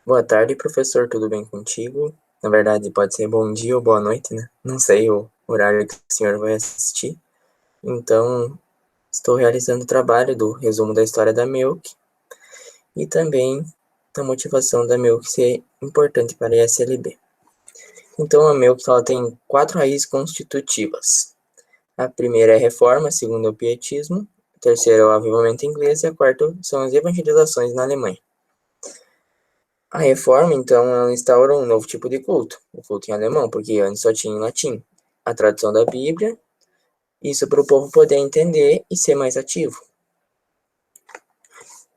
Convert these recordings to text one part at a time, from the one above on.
Boa tarde, professor, tudo bem contigo? Na verdade, pode ser bom dia ou boa noite, né? Não sei o horário que o senhor vai assistir. Então, estou realizando o trabalho do resumo da história da Milk e também da motivação da Milk ser importante para a ESLB. Então, a Milk ela tem 4 raízes constitutivas. A primeira é a reforma, a segunda é o pietismo, a terceira é o avivamento inglês e a quarta são as evangelizações na Alemanha. A reforma, então, ela instaura um novo tipo de culto, o culto em alemão, porque antes só tinha em latim. A tradução da Bíblia, isso para o povo poder entender e ser mais ativo.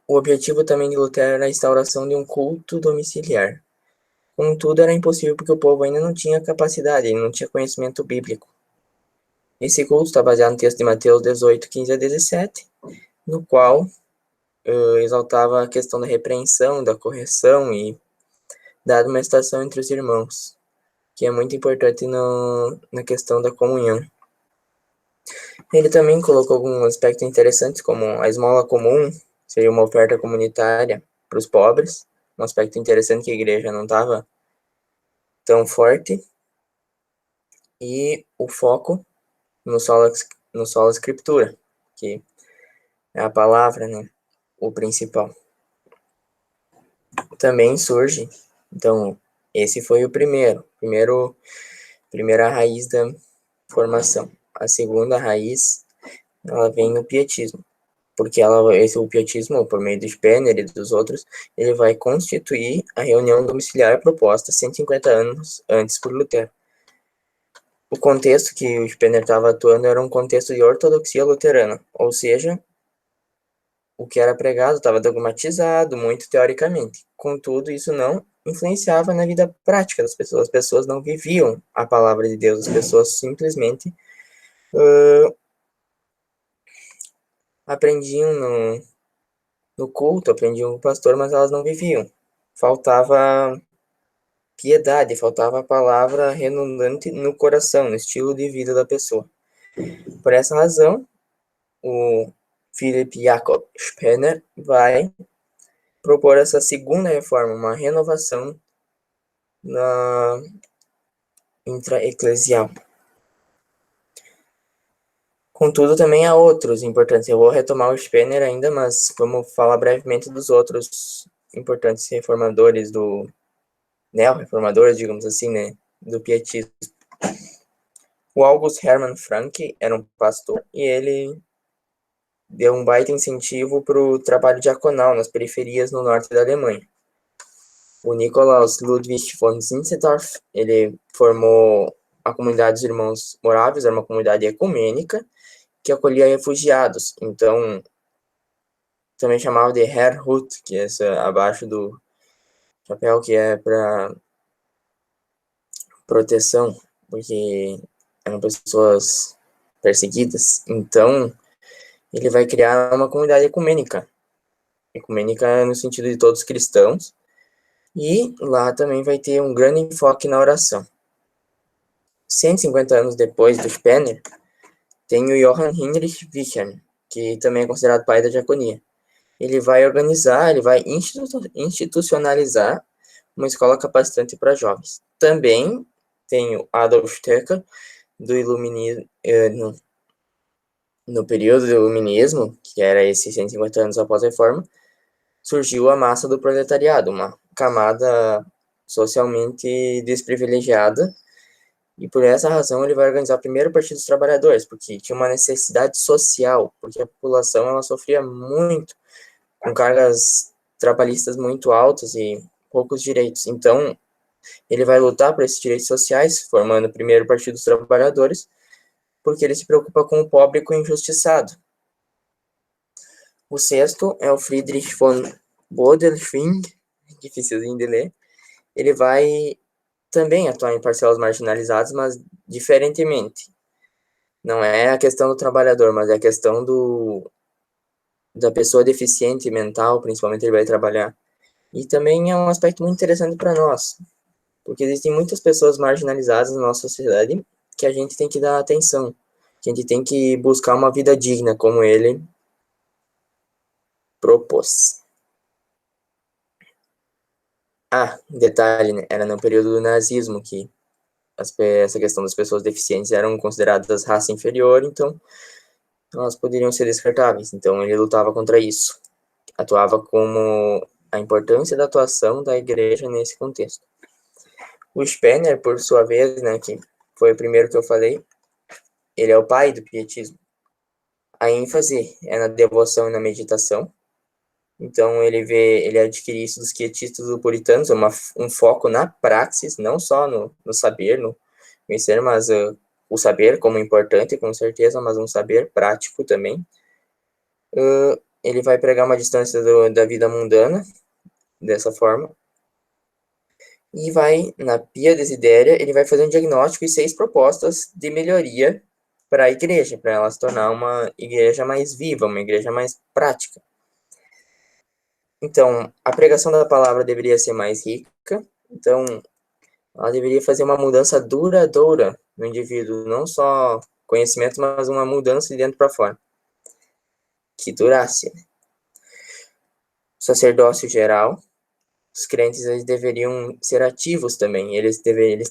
O objetivo também de Lutero era a instauração de um culto domiciliar. Contudo, era impossível porque o povo ainda não tinha capacidade, não tinha conhecimento bíblico. Esse culto está baseado no texto de Mateus 18, 15 a 17, no qual exaltava a questão da repreensão, da correção e da admoestação entre os irmãos, que é muito importante na questão da comunhão. Ele também colocou alguns aspectos interessantes, como a esmola comum, seria uma oferta comunitária para os pobres, um aspecto interessante que a igreja não estava tão forte, e o foco no solo escritura, que é a palavra, né, o principal. Também surge, então, esse foi o primeira raiz da formação. A segunda raiz, ela vem no pietismo, porque o pietismo, por meio do Spener e dos outros, ele vai constituir a reunião domiciliar proposta 150 anos antes por Lutero. O contexto que o Spener estava atuando era um contexto de ortodoxia luterana, ou seja, o que era pregado estava dogmatizado muito teoricamente. Contudo, isso não influenciava na vida prática das pessoas. As pessoas não viviam a palavra de Deus, as pessoas simplesmente aprendiam no culto, aprendiam com o pastor, mas elas não viviam. Faltava piedade, faltava a palavra redundante no coração, no estilo de vida da pessoa. Por essa razão, o Philipp Jakob Spener vai propor essa segunda reforma, uma renovação na intra-eclesial. Contudo, também há outros importantes. Eu vou retomar o Spener ainda, mas vamos falar brevemente dos outros importantes reformadores neo-reformadores, digamos assim, né, do pietismo. O August Hermann Frank era um pastor e ele deu um baita incentivo para o trabalho diaconal nas periferias no norte da Alemanha. O Nikolaus Ludwig von Zinzendorf, ele formou a comunidade dos Irmãos Moráveis, era uma comunidade ecumênica que acolhia refugiados. Então, também chamava de Herrhut, que é essa abaixo do chapéu, que é para proteção, porque eram pessoas perseguidas. Então, ele vai criar uma comunidade ecumênica. Ecumênica no sentido de todos cristãos. E lá também vai ter um grande enfoque na oração. 150 anos depois do Spener, tem o Johann Heinrich Wichern, que também é considerado pai da diaconia. Ele vai organizar, ele vai institucionalizar uma escola capacitante para jovens. Também tem o Adolf Stöcker, do iluminismo, no período do iluminismo, que era esses 150 anos após a reforma, surgiu a massa do proletariado, uma camada socialmente desprivilegiada, e por essa razão ele vai organizar o primeiro Partido dos Trabalhadores, porque tinha uma necessidade social, porque a população ela sofria muito, com cargas trabalhistas muito altas e poucos direitos. Então, ele vai lutar por esses direitos sociais, formando o primeiro Partido dos Trabalhadores, porque ele se preocupa com o pobre e com o injustiçado. O sexto é o Friedrich von Bodelschwingh, dificilzinho de ler. Ele vai também atuar em parcelas marginalizadas, mas diferentemente. Não é a questão do trabalhador, mas é a questão da pessoa deficiente mental, principalmente ele vai trabalhar. E também é um aspecto muito interessante para nós, porque existem muitas pessoas marginalizadas na nossa sociedade que a gente tem que dar atenção, que a gente tem que buscar uma vida digna, como ele propôs. Detalhe, né? Era no período do nazismo que essa questão das pessoas deficientes eram consideradas raça inferior, então elas poderiam ser descartáveis. Então ele lutava contra isso. Atuava como a importância da atuação da igreja nesse contexto. O Spener, por sua vez, né, que foi o primeiro que eu falei, ele é o pai do pietismo. A ênfase é na devoção e na meditação. Então ele adquire isso dos quietistas do puritanos, um foco na praxis, não só no saber, no conhecer, mas o saber como importante, com certeza, mas um saber prático também. Ele vai pregar uma distância da vida mundana, dessa forma, e vai, na Pia Desidéria, ele vai fazer um diagnóstico e 6 propostas de melhoria para a igreja, para ela se tornar uma igreja mais viva, uma igreja mais prática. Então, a pregação da palavra deveria ser mais rica, então, ela deveria fazer uma mudança duradoura no indivíduo, não só conhecimento, mas uma mudança de dentro para fora, que durasse. Sacerdócio geral, os crentes eles deveriam ser ativos também, eles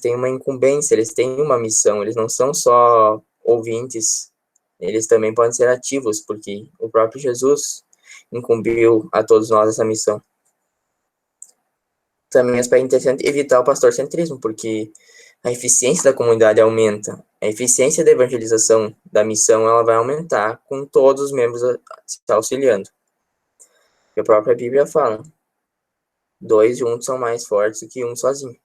têm uma incumbência, eles têm uma missão, eles não são só ouvintes, eles também podem ser ativos, porque o próprio Jesus incumbiu a todos nós essa missão. Também aspecto interessante evitar o pastorcentrismo, porque a eficiência da comunidade aumenta, a eficiência da evangelização da missão ela vai aumentar com todos os membros se auxiliando. A própria Bíblia fala, 2 juntos são mais fortes do que um sozinho.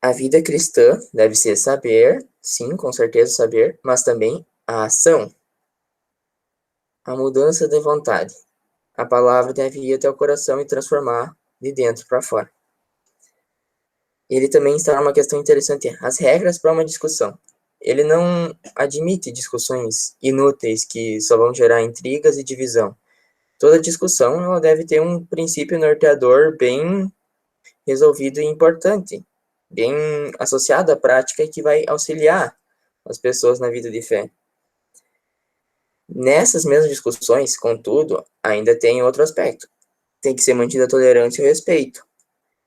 A vida cristã deve ser saber, sim, com certeza saber, mas também a ação, a mudança de vontade. A palavra deve ir até o coração e transformar de dentro para fora. Ele também está numa questão interessante, as regras para uma discussão. Ele não admite discussões inúteis que só vão gerar intrigas e divisão. Toda discussão ela deve ter um princípio norteador bem resolvido e importante, bem associado à prática e que vai auxiliar as pessoas na vida de fé. Nessas mesmas discussões, contudo, ainda tem outro aspecto. Tem que ser mantida a tolerância e o respeito.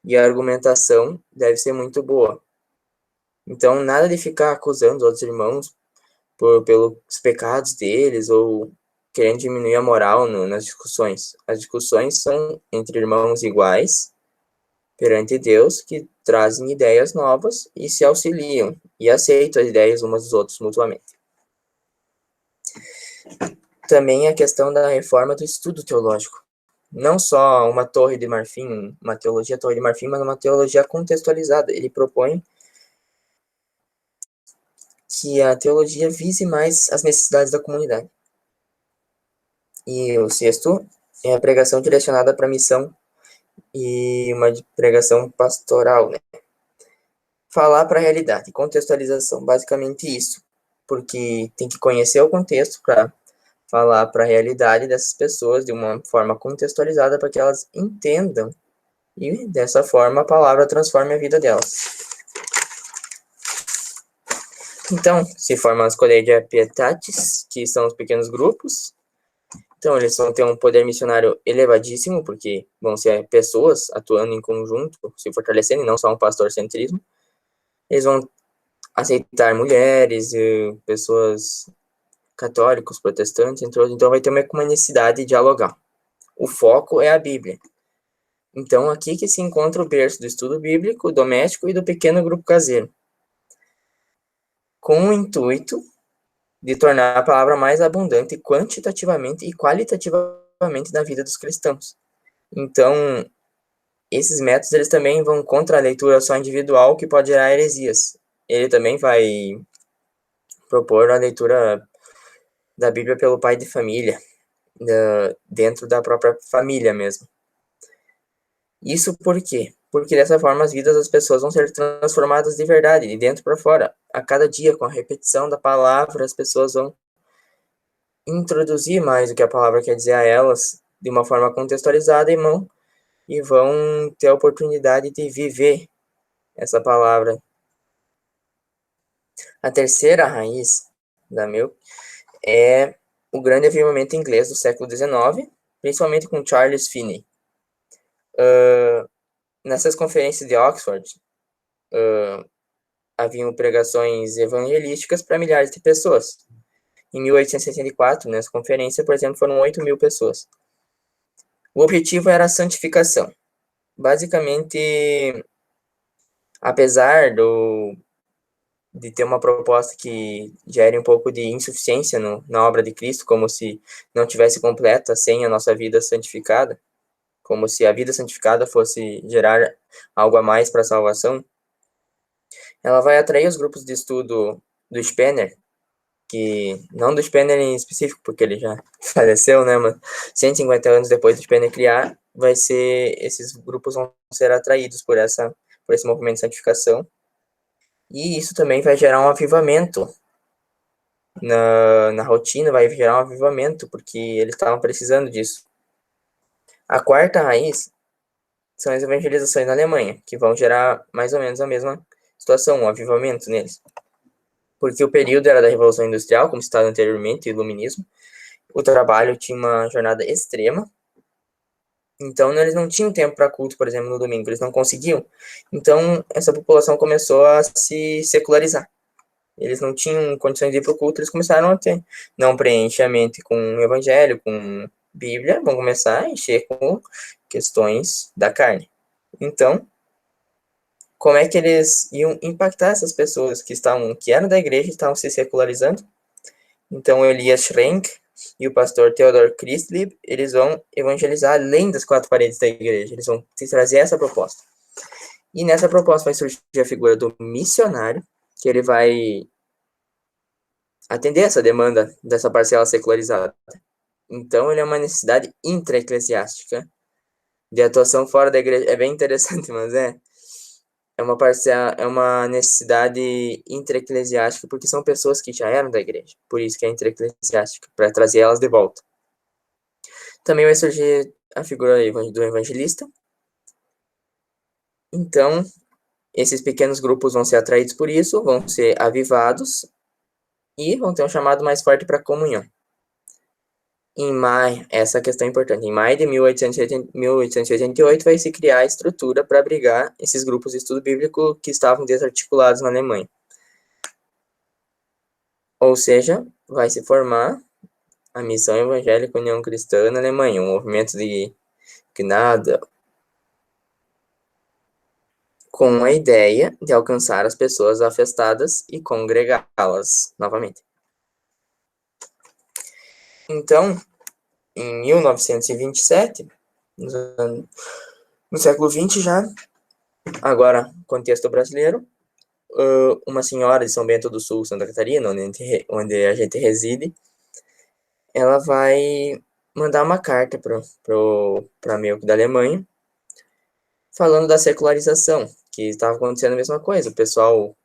E a argumentação deve ser muito boa. Então, nada de ficar acusando os outros irmãos pelos pecados deles ou querendo diminuir a moral nas discussões. As discussões são entre irmãos iguais perante Deus que trazem ideias novas e se auxiliam e aceitam as ideias umas dos outros mutuamente. Também a questão da reforma do estudo teológico. Não só uma torre de marfim, uma teologia torre de marfim, mas uma teologia contextualizada. Ele propõe que a teologia vise mais as necessidades da comunidade. E o sexto é a pregação direcionada para a missão e uma pregação pastoral, né? Falar para a realidade, contextualização, basicamente isso, porque tem que conhecer o contexto para falar para a realidade dessas pessoas de uma forma contextualizada para que elas entendam e dessa forma a palavra transforme a vida delas. Então, se formam as collegia pietatis, que são os pequenos grupos. Então, eles vão ter um poder missionário elevadíssimo, porque vão ser pessoas atuando em conjunto, se fortalecendo, e não só um pastorcentrismo. Eles vão aceitar mulheres, pessoas católicos, protestantes, entre outros. Então, vai ter uma necessidade de dialogar. O foco é a Bíblia. Então, aqui que se encontra o berço do estudo bíblico, doméstico e do pequeno grupo caseiro, com o intuito de tornar a palavra mais abundante quantitativamente e qualitativamente na vida dos cristãos. Então, esses métodos eles também vão contra a leitura só individual, que pode gerar heresias. Ele também vai propor a leitura da Bíblia pelo pai de família, dentro da própria família mesmo. Isso por quê? Porque dessa forma as vidas das pessoas vão ser transformadas de verdade, de dentro para fora. A cada dia, com a repetição da palavra, as pessoas vão introduzir mais o que a palavra quer dizer a elas, de uma forma contextualizada, e vão ter a oportunidade de viver essa palavra. A terceira raiz da Milk é o grande avivamento inglês do século XIX, principalmente com Charles Finney. Nessas conferências de Oxford, haviam pregações evangelísticas para milhares de pessoas. Em 1864, nessa conferência, por exemplo, foram 8.000 pessoas. O objetivo era a santificação. Basicamente, apesar de ter uma proposta que gere um pouco de insuficiência na obra de Cristo, como se não tivesse completa sem a nossa vida santificada, como se a vida santificada fosse gerar algo a mais para a salvação, ela vai atrair os grupos de estudo do Spener, que não do Spener em específico, porque ele já faleceu, né, mas 150 anos depois do Spener criar, esses grupos vão ser atraídos por esse movimento de santificação, e isso também vai gerar um avivamento na rotina, vai gerar um avivamento, porque eles estavam precisando disso. A quarta raiz são as evangelizações na Alemanha, que vão gerar mais ou menos a mesma situação, um avivamento neles. Porque o período era da Revolução Industrial, como citado anteriormente, e Iluminismo. O trabalho tinha uma jornada extrema, então eles não tinham tempo para culto, por exemplo, no domingo, eles não conseguiam. Então essa população começou a se secularizar. Eles não tinham condições de ir para o culto, eles começaram a ter. Não preenche a mente com o evangelho, com Bíblia, vão começar a encher com questões da carne. Então, como é que eles iam impactar essas pessoas que eram da igreja e estavam se secularizando? Então, Elias Schrenk e o pastor Theodor Christlib, eles vão evangelizar além das quatro paredes da igreja, eles vão trazer essa proposta. E nessa proposta vai surgir a figura do missionário, que ele vai atender essa demanda dessa parcela secularizada. Então, ele é uma necessidade intra-eclesiástica de atuação fora da igreja. É bem interessante, mas é uma necessidade intra-eclesiástica, porque são pessoas que já eram da igreja. Por isso que é intra-eclesiástica, para trazer elas de volta. Também vai surgir a figura do evangelista. Então, esses pequenos grupos vão ser atraídos por isso, vão ser avivados e vão ter um chamado mais forte para comunhão. Em maio, essa questão é importante, em maio de 1888 vai se criar a estrutura para abrigar esses grupos de estudo bíblico que estavam desarticulados na Alemanha. Ou seja, vai se formar a Missão Evangélica União Cristã na Alemanha, um movimento de Gnada, com a ideia de alcançar as pessoas afastadas e congregá-las novamente. Então, em 1927, no século XX já, agora contexto brasileiro, uma senhora de São Bento do Sul, Santa Catarina, onde a gente reside, ela vai mandar uma carta para meio da Alemanha, falando da secularização, que estava acontecendo a mesma coisa. O pessoal,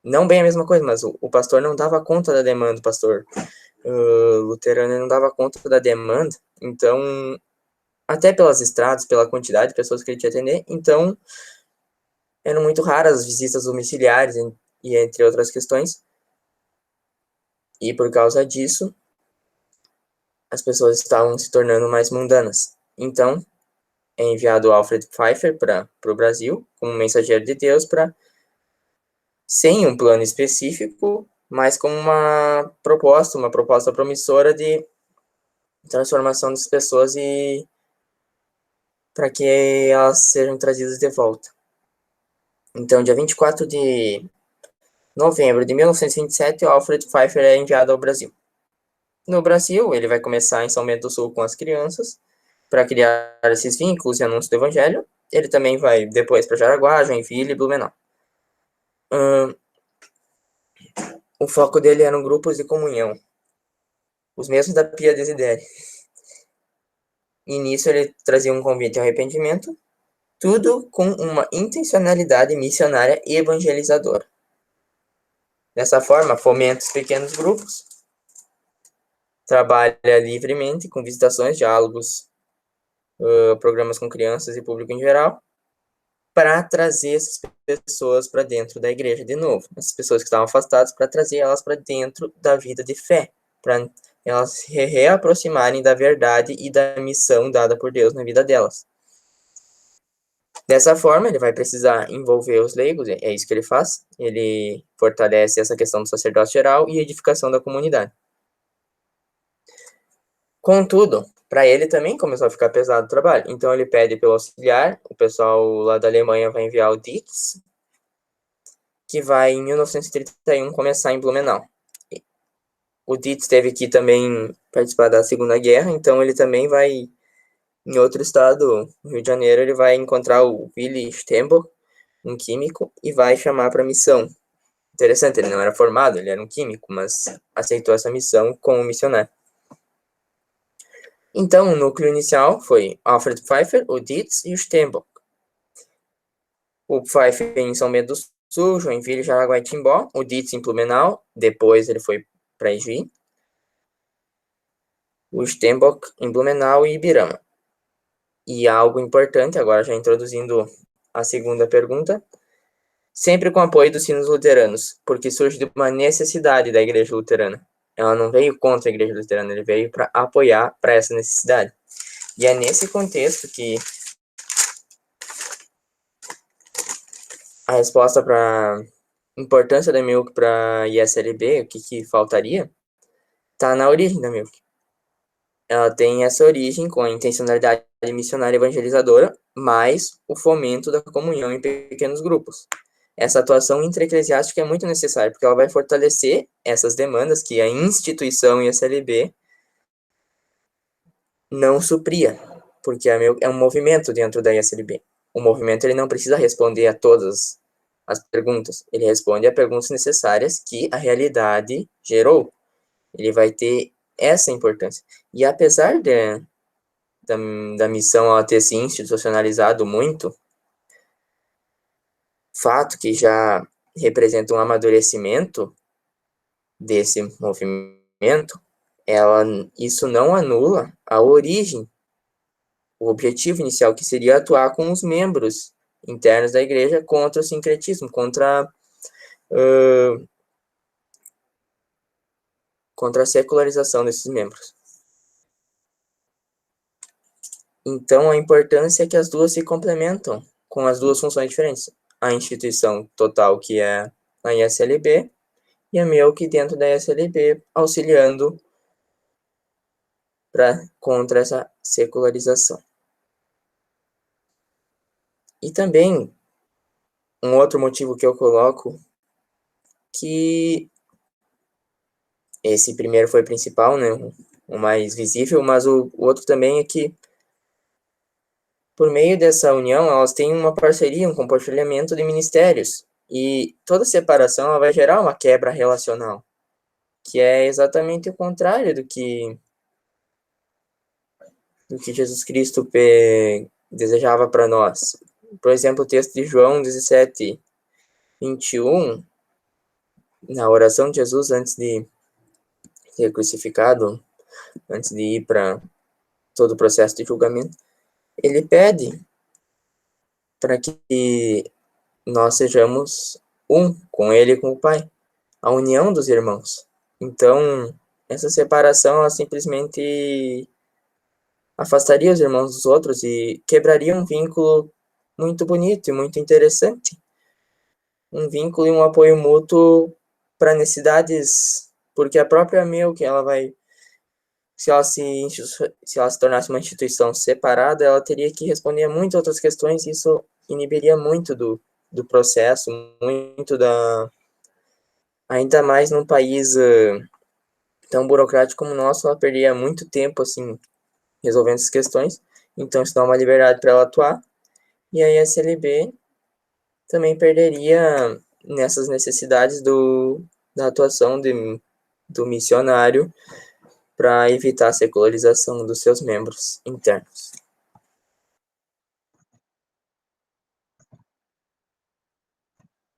não bem a mesma coisa, mas o pastor não dava conta da demanda, o pastor luterano não dava conta da demanda, então, até pelas estradas, pela quantidade de pessoas que ele tinha que atender, então, eram muito raras as visitas domiciliares, e entre outras questões, e por causa disso, as pessoas estavam se tornando mais mundanas. Então, é enviado Alfred Pfeiffer para o Brasil, como mensageiro de Deus, sem um plano específico, mas com uma proposta promissora de transformação das pessoas e para que elas sejam trazidas de volta. Então, dia 24 de novembro de 1927, o Alfred Pfeiffer é enviado ao Brasil. No Brasil, ele vai começar em São Bento do Sul com as crianças, para criar esses vínculos e anúncios do Evangelho. Ele também vai depois para Jaraguá, Joinville e Blumenau. O foco dele eram grupos de comunhão, os mesmos da Pia Desideri. E nisso ele trazia um convite ao arrependimento, tudo com uma intencionalidade missionária e evangelizadora. Dessa forma, fomenta os pequenos grupos, trabalha livremente com visitações, diálogos, programas com crianças e público em geral, para trazer essas pessoas para dentro da igreja de novo. Essas pessoas que estavam afastadas, para trazer elas para dentro da vida de fé, para elas se reaproximarem da verdade e da missão dada por Deus na vida delas. Dessa forma, ele vai precisar envolver os leigos, é isso que ele faz. Ele fortalece essa questão do sacerdócio geral e edificação da comunidade. Contudo, para ele também começou a ficar pesado o trabalho. Então ele pede pelo auxiliar, o pessoal lá da Alemanha vai enviar o Dietz, que vai em 1931 começar em Blumenau. O Dietz teve que também participar da Segunda Guerra, então ele também vai em outro estado, no Rio de Janeiro, ele vai encontrar o Willy Steinbock, um químico, e vai chamar para a missão. Interessante, ele não era formado, ele era um químico, mas aceitou essa missão como missionário. Então, o núcleo inicial foi Alfred Pfeiffer, o Dietz e o Steinbock. O Pfeiffer em São Bento do Sul, Joinville, Jaraguá e Timbó. O Dietz em Blumenau, depois ele foi para Ijuí. O Steinbock em Blumenau e Ibirama. E algo importante, agora já introduzindo a segunda pergunta, sempre com apoio dos sinos luteranos, porque surge de uma necessidade da igreja luterana. Ela não veio contra a igreja luterana, ele veio para apoiar para essa necessidade. E é nesse contexto que a resposta para a importância da Milk para a ISLB, o que faltaria, está na origem da Milk. Ela tem essa origem com a intencionalidade missionária evangelizadora, mais o fomento da comunhão em pequenos grupos. Essa atuação intra-eclesiástica é muito necessária, porque ela vai fortalecer essas demandas que a instituição ISLB não supria, porque é um movimento dentro da ISLB. O movimento ele não precisa responder a todas as perguntas, ele responde a perguntas necessárias que a realidade gerou. Ele vai ter essa importância. E apesar da missão ela ter se institucionalizado muito, fato que já representa um amadurecimento desse movimento, isso não anula a origem, o objetivo inicial, que seria atuar com os membros internos da igreja contra o sincretismo, contra a secularização desses membros. Então, a importância é que as duas se complementam, com as duas funções diferentes. A instituição total, que é a ISLB, e a Milk dentro da ISLB, auxiliando contra essa secularização. E também, um outro motivo que eu coloco, que esse primeiro foi principal, né, o mais visível, mas o outro também é que, por meio dessa união, elas têm uma parceria, um compartilhamento de ministérios, e toda separação ela vai gerar uma quebra relacional, que é exatamente o contrário do que Jesus Cristo desejava para nós. Por exemplo, o texto de João 17, 21, na oração de Jesus antes de ser crucificado, antes de ir para todo o processo de julgamento, ele pede para que nós sejamos um com ele e com o Pai, a união dos irmãos. Então, essa separação, ela simplesmente afastaria os irmãos dos outros e quebraria um vínculo muito bonito e muito interessante. Um vínculo e um apoio mútuo para necessidades, porque a própria Milk, ela vai, se ela se tornasse uma instituição separada, ela teria que responder a muitas outras questões, e isso inibiria muito do processo, muito ainda mais num país tão burocrático como o nosso, ela perderia muito tempo, assim, resolvendo essas questões. Então, isso dá uma liberdade para ela atuar, e a ISLB também perderia nessas necessidades da atuação do missionário para evitar a secularização dos seus membros internos.